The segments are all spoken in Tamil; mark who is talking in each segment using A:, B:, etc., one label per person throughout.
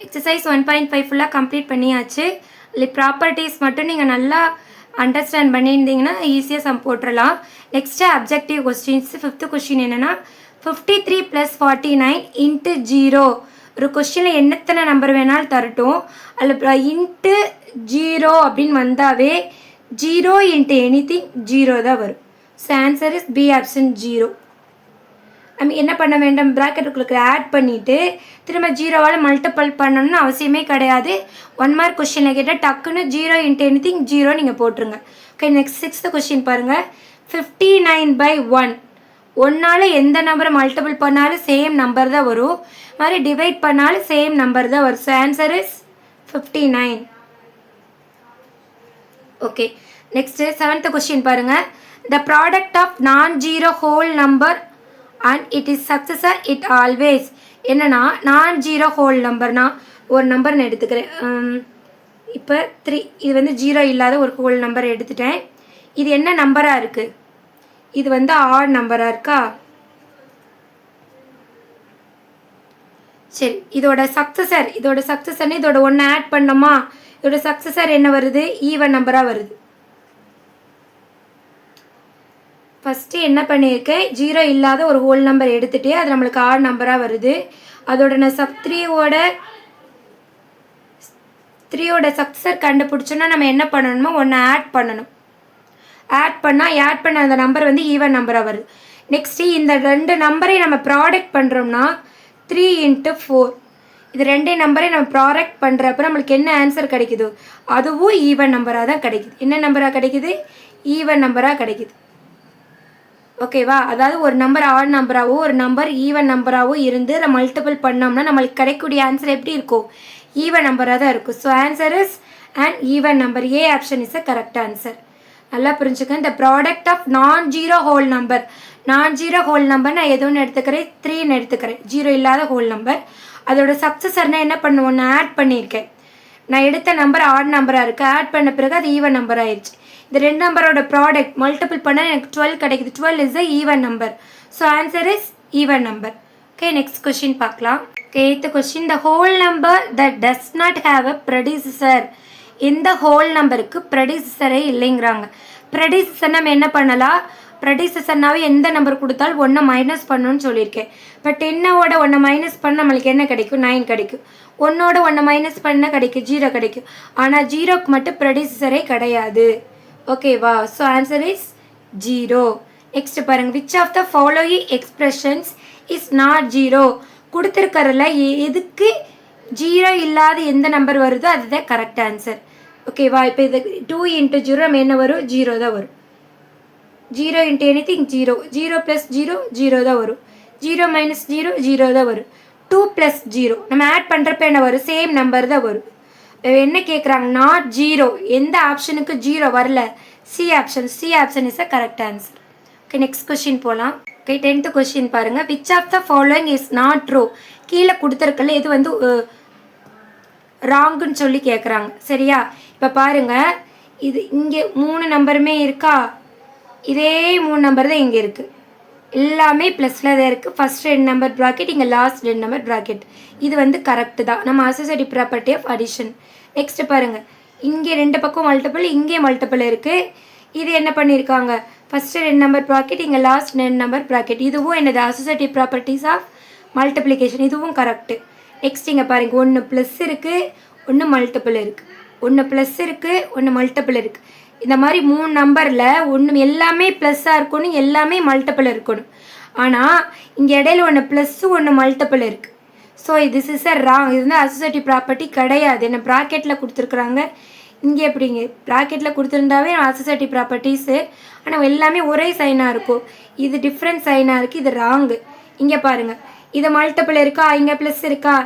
A: எக்ஸசைஸ் 1.5 ஃபுல்லாக கம்ப்ளீட் பண்ணியாச்சு. இல்லை ப்ராப்பர்ட்டிஸ் மட்டும் நீங்கள் நல்லா அண்டர்ஸ்டாண்ட் பண்ணியிருந்தீங்கன்னா ஈஸியாக சம் போட்டுடலாம். Next objective questions. 5th question என்னென்னா 53 + 49 × 0. ஒரு கொஸ்டினில் எத்தனை நம்பர் வேணாலும் தரட்டும், அதில் இன்ட்டு 0 அப்படின்னு வந்தாவே 0 × anything 0 தான் வரும். So answer is B option 0. நம்ம என்ன பண்ண வேண்டும், ப்ராக்கெட்டுக்குள்ள ஆட் பண்ணிவிட்டு திரும்ப 0வால் மல்டிபிள் பண்ணணும்னு அவசியமே கிடையாது. 1 மார்க் கொஸ்டினில் கேட்டால் டக்குன்னு 0 × anything 0 நீங்கள் போட்டுருங்க. ஓகே, நெக்ஸ்ட் 6th கொஸ்டின் பாருங்கள். 59/1. 1ஆல் எந்த நம்பரை மல்டிபிள் பண்ணாலும் சேம் நம்பர் தான் வரும், மாதிரி டிவைட் பண்ணாலும் சேம் நம்பர் தான் வரும். So answer is 59. Okay, next 7th question பாருங்கள். The product of non-zero whole number and it is successor it always. என்னன்னா non-zero whole நம்பர்னா ஒரு நம்பர் நான் எடுத்துக்கிறேன். இப்போ 3, இது வந்து 0 இல்லாத ஒரு ஹோல் நம்பர் எடுத்துட்டேன். இது என்ன நம்பராக இருக்குது, இது வந்து ஆட் நம்பராக இருக்கா. சரி, இதோட சக்ஸஸர்னு இதோட ஒன்று ஆட் பண்ணோமா, இதோட சக்ஸஸர் என்ன வருது, ஈவன் நம்பராக வருது. ஃபஸ்ட்டு என்ன பண்ணியிருக்கேன், 0 இல்லாத ஒரு ஹோல் நம்பர் எடுத்துகிட்டு அது நம்மளுக்கு ஆட் நம்பராக வருது. அதோட நான் 3யோட சக்ஸஸர் கண்டுபிடிச்சோன்னா நம்ம என்ன பண்ணணுமோ ஒன்று ஆட் பண்ணணும். ஆட் பண்ண அந்த நம்பர் வந்து ஈவன் நம்பராக வருது. நெக்ஸ்ட்டு இந்த 2 நம்பரையும் நம்ம ப்ராடக்ட் பண்ணுறோம்னா 3 × 4. இது 2 நம்பரையும் நம்ம ப்ராடக்ட் பண்ணுறப்ப நம்மளுக்கு என்ன ஆன்சர் கிடைக்குதோ அதுவும் ஈவன் நம்பராக தான் கிடைக்குது. என்ன நம்பராக கிடைக்குது, ஈவன் நம்பராக கிடைக்குது. ஓகேவா, அதாவது ஒரு நம்பர் ஆட் நம்பராகவோ ஒரு நம்பர் ஈவன் நம்பராகவோ இருந்து அதை மல்டிபிள் பண்ணோம்னா நம்மளுக்கு கிடைக்கக்கூடிய ஆன்சர் எப்படி இருக்கும், ஈவன் நம்பராக தான் இருக்கும். So answer is and even number. A option is a correct answer. நல்லா புரிஞ்சுக்கேன். இந்த product of non-zero whole number, non-zero whole number நான் எது ஒன்று எடுத்துக்கிறேன், 3ன்னு எடுத்துக்கிறேன், 0 இல்லாத ஹோல் நம்பர். அதோட சக்ஸஸர்னால் என்ன பண்ணுவோம், நான் ஆட் பண்ணியிருக்கேன். நான் எடுத்த நம்பர் ஆட் நம்பராக இருக்குது, ஆட் பண்ண பிறகு அது ஈவன் நம்பர் ஆயிடுச்சு. இந்த 2 நம்பரோட ப்ராடக்ட் மல்டிபிள் பண்ணால் எனக்கு 12 கிடைக்குது. 12 is a even number. So answer is even number. Okay, next question பார்க்கலாம். Okay, 8th question. The whole number that does not have a producer. இந்த ஹோல் நம்பருக்கு ப்ரொடியூசரே இல்லைங்கிறாங்க. ப்ரொடியூசர் நம்ம என்ன பண்ணலாம், ப்ரொடியூசர்னாவே எந்த நம்பர் கொடுத்தாலும் 1 மைனஸ் பண்ணணும்னு சொல்லியிருக்கேன். இப்போ 10ஓட 1 மைனஸ் பண்ண நம்மளுக்கு என்ன கிடைக்கும், 9 கிடைக்கும். 1ஓட 1 மைனஸ் பண்ண கிடைக்கும், 0 கிடைக்கும். ஆனால் 0க்கு மட்டும் ப்ரொடியூசரே கிடையாது. ஓகேவா, ஸோ ஆன்சர் இஸ் 0. நெக்ஸ்ட் பாருங்கள். Which of the following expressions is not 0. கொடுத்துருக்கறல எதுக்கு 0 இல்லாத எந்த நம்பர் வருதோ அதுதான் கரெக்ட் ஆன்சர். ஓகேவா, இப்போ இது 2 × 0 நம்ம என்ன வரும், 0 தான் வரும். 0 × anything 0, 0 + 0 0 தான் வரும். 0 - 0 0 தான் வரும். 2 + 0 நம்ம ஆட் பண்ணுறப்ப என்ன வரும், சேம் நம்பர் தான் வரும். என்ன கேட்குறாங்க, நாட் 0. எந்த ஆப்ஷனுக்கு 0 வரல, C option is a correct answer. Okay, next question போகலாம். ஓகே, 10th கொஸ்டின் பாருங்கள். Which of the following is not true. கீழே கொடுத்துருக்கல இது வந்து ராங்குன்னு சொல்லி கேட்குறாங்க. சரியா, இப்போ பாருங்கள், இது இங்கே 3 நம்பருமே இருக்கா, இதே 3 நம்பர் தான் இங்கே இருக்குது. எல்லாமே ப்ளஸில் தான் இருக்குது. ஃபஸ்ட் 2 நம்பர் ப்ராக்கெட், இங்கே லாஸ்ட் 2 நம்பர் ப்ராக்கெட். இது வந்து கரெக்டு தான், நம்ம associative property of addition. Next பாருங்கள், இங்கே 2 பக்கம் மல்டிபிள், இங்கே மல்டிபிள் இருக்குது. இது என்ன பண்ணியிருக்காங்க, ஃபஸ்ட்டு 2 நம்பர் ப்ராக்கெட், இங்கே லாஸ்ட் 2 நம்பர் ப்ராக்கெட். இதுவும் என்னது, அசோசியேட்டிவ் ப்ராப்பர்ட்டிஸ் ஆஃப் மல்டிப்ளிகேஷன். இதுவும் கரெக்டு. நெக்ஸ்ட் இங்கே பாருங்கள், 1 ப்ளஸ் இருக்குது, 1 மல்டிபிள் இருக்குது, 1 ப்ளஸ் இருக்குது, 1 மல்டிபிள் இருக்குது. இந்த மாதிரி 3 நம்பரில் ஒன்று எல்லாமே ப்ளஸ்ஸாக இருக்கணும், எல்லாமே மல்டிபிள் இருக்கணும். ஆனால் இங்கே இடையில 1 ப்ளஸ்ஸு 1 மல்டிபிள் இருக்குது. So this is a wrong. இது வந்து அசோசியேட்டிவ் ப்ராப்பர்ட்டி கிடையாது. என்ன ப்ராக்கெட்டில் கொடுத்துருக்குறாங்க, இங்கே எப்படிங்க ப்ராக்கெட்டில் கொடுத்துருந்தாவே அசோசியேட்டிவ் ப்ராப்பர்ட்டிஸு, ஆனால் எல்லாமே ஒரே சைனாக இருக்கும். இது டிஃப்ரெண்ட் சைனாக இருக்குது, இது ராங்கு. இங்கே பாருங்கள், இது மல்டிபிள் இருக்கா, இங்கே ப்ளஸ் இருக்கா,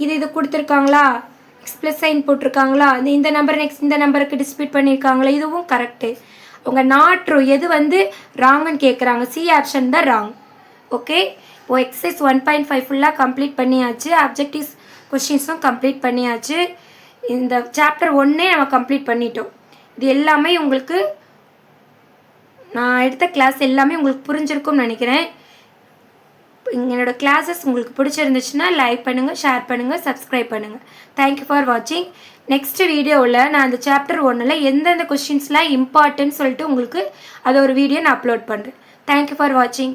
A: இது கொடுத்துருக்காங்களா, எக்ஸ் ப்ளஸ் சைன் போட்டிருக்காங்களா, இந்த நம்பர் நெக்ஸ்ட் இந்த நம்பருக்கு டிஸ்பியூட் பண்ணியிருக்காங்களா, இதுவும் கரெக்டு. அவங்க நாட் ட்ரூ எது வந்து ராங்குன்னு கேட்குறாங்க, சி ஆப்ஷன் தான் ராங். ஓகே, இப்போ எக்ஸசைஸ் 1.5 ஃபுல்லாக கம்ப்ளீட் பண்ணியாச்சு. அப்ஜெக்டிவ்ஸ் கொஸ்டின்ஸும் கம்ப்ளீட் பண்ணியாச்சு. இந்த சாப்டர் 1 நம்ம கம்ப்ளீட் பண்ணிட்டோம். இது எல்லாமே உங்களுக்கு நான் எடுத்த கிளாஸ் எல்லாமே உங்களுக்கு புரிஞ்சிருக்கும்னு நினைக்கிறேன். என்னோட கிளாஸஸ் உங்களுக்கு பிடிச்சிருந்துச்சுன்னா லைக் பண்ணுங்கள், ஷேர் பண்ணுங்கள், சப்ஸ்கிரைப் பண்ணுங்கள். தேங்க்யூ ஃபார் வாட்சிங். நெக்ஸ்ட் வீடியோவில் நான் அந்த சாப்டர் 1ல் எந்தெந்த கொஷின்ஸ்லாம் இம்பார்ட்டன்ட் சொல்லிட்டு உங்களுக்கு அது ஒரு வீடியோ நான் அப்லோட் பண்ணுறேன். தேங்க்யூ ஃபார் வாட்சிங்.